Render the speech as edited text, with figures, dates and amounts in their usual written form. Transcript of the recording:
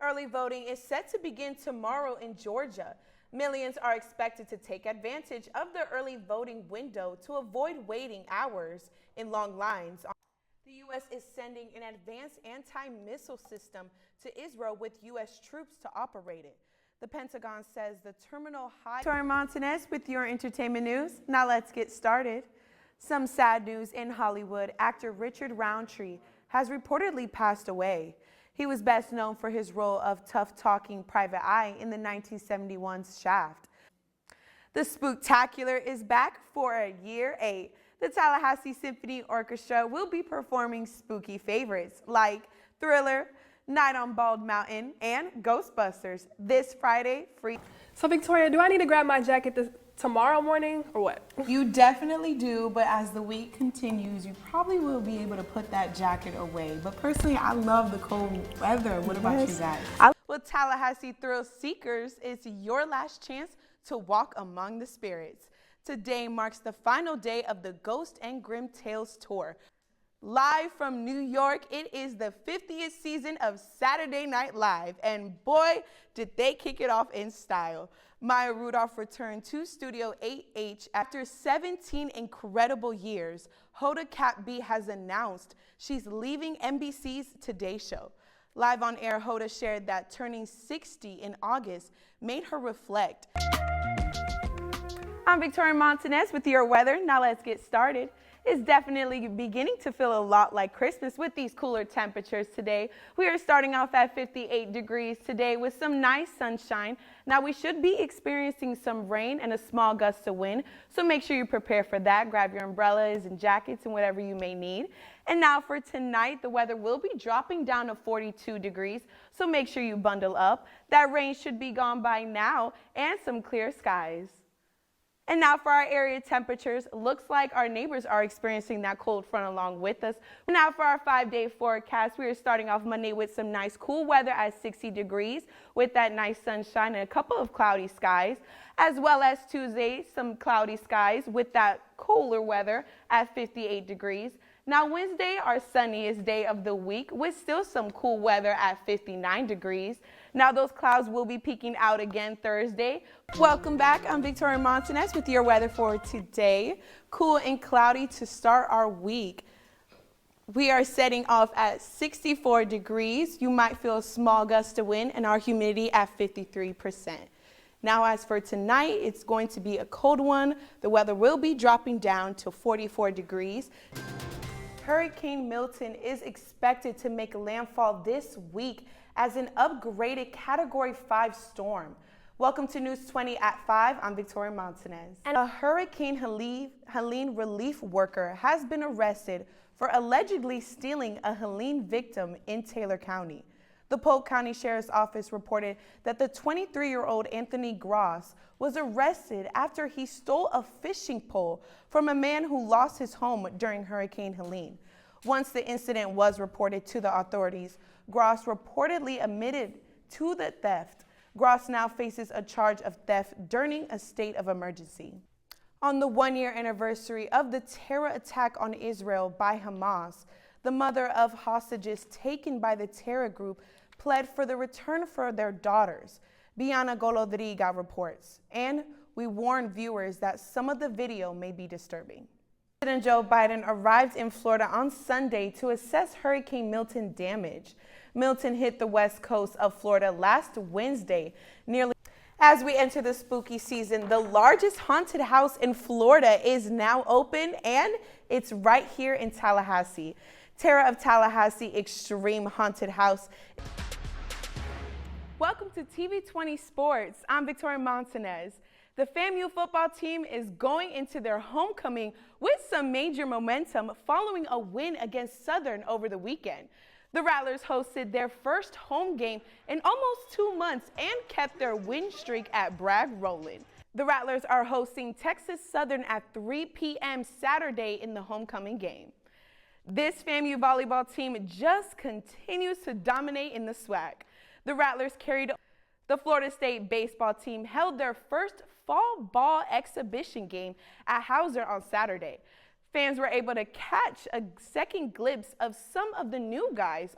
Early voting is set to begin tomorrow in Georgia. Millions are expected to take advantage of the early voting window to avoid waiting hours in long lines. The U.S. is sending an advanced anti-missile system to Israel with U.S. troops to operate it. The Pentagon says the terminal high. Victoria Montanez with your entertainment news. Now let's get started. Some sad news in Hollywood. Actor Richard Roundtree has reportedly passed away. He was best known for his role of tough-talking Private Eye in the 1971 Shaft. The Spooktacular is back for year 8. The Tallahassee Symphony Orchestra will be performing spooky favorites like Thriller, Night on Bald Mountain, and Ghostbusters this Friday free. So Victoria, do I need to grab my jacket tomorrow morning or what? You definitely do, but as the week continues, you probably will be able to put that jacket away. But personally, I love the cold weather. What about you guys? Well, Tallahassee Thrill Seekers, it's your last chance to walk among the spirits. Today marks the final day of the Ghost and Grim Tales Tour. Live from New York, it is the 50th season of Saturday Night Live, and boy, did they kick it off in style. Maya Rudolph returned to Studio 8H after 17 incredible years. Hoda Kotb has announced she's leaving NBC's Today Show. Live on air, Hoda shared that turning 60 in August made her reflect. I'm Victoria Montanez with your weather. Now let's get started. It's definitely beginning to feel a lot like Christmas with these cooler temperatures today. We are starting off at 58 degrees today with some nice sunshine. Now we should be experiencing some rain and a small gust of wind, so make sure you prepare for that. Grab your umbrellas and jackets and whatever you may need. And now for tonight, the weather will be dropping down to 42 degrees, so make sure you bundle up. That rain should be gone by now and some clear skies. And now for our area temperatures, looks like our neighbors are experiencing that cold front along with us. Now for our 5-day forecast, we are starting off Monday with some nice cool weather at 60 degrees with that nice sunshine and a couple of cloudy skies, as well as Tuesday, some cloudy skies with that cooler weather at 58 degrees. Now Wednesday, our sunniest day of the week with still some cool weather at 59 degrees. Now those clouds will be peeking out again Thursday. Welcome back. I'm Victoria Montanez with your weather for today. Cool and cloudy to start our week. We are setting off at 64 degrees. You might feel a small gust of wind and our humidity at 53%. Now as for tonight, it's going to be a cold one. The weather will be dropping down to 44 degrees. Hurricane Milton is expected to make landfall this week as an upgraded Category 5 storm. Welcome to News 20 at 5. I'm Victoria Montanez. And a Hurricane Helene relief worker has been arrested for allegedly stealing a Helene victim in Taylor County. The Polk County Sheriff's Office reported that the 23-year-old Anthony Gross was arrested after he stole a fishing pole from a man who lost his home during Hurricane Helene. Once the incident was reported to the authorities, Gross reportedly admitted to the theft. Gross now faces a charge of theft during a state of emergency. On the one-year anniversary of the terror attack on Israel by Hamas, the mother of hostages taken by the terror group pled for the return for their daughters. Biana Golodriga reports, and we warn viewers that some of the video may be disturbing. President Joe Biden arrived in Florida on Sunday to assess Hurricane Milton damage. Milton hit the west coast of Florida last Wednesday. As we enter the spooky season, the largest haunted house in Florida is now open, and it's right here in Tallahassee. Terror of Tallahassee Extreme Haunted House. Welcome to TV20 Sports. I'm Victoria Montanez. The FAMU football team is going into their homecoming with some major momentum following a win against Southern over the weekend. The Rattlers hosted their first home game in almost 2 months and kept their win streak at Bragg rolling. The Rattlers are hosting Texas Southern at 3 p.m. Saturday in the homecoming game. This FAMU volleyball team just continues to dominate in the SWAC. The Rattlers carried. The Florida State baseball team held their first fall ball exhibition game at Hauser on Saturday. Fans were able to catch a second glimpse of some of the new guys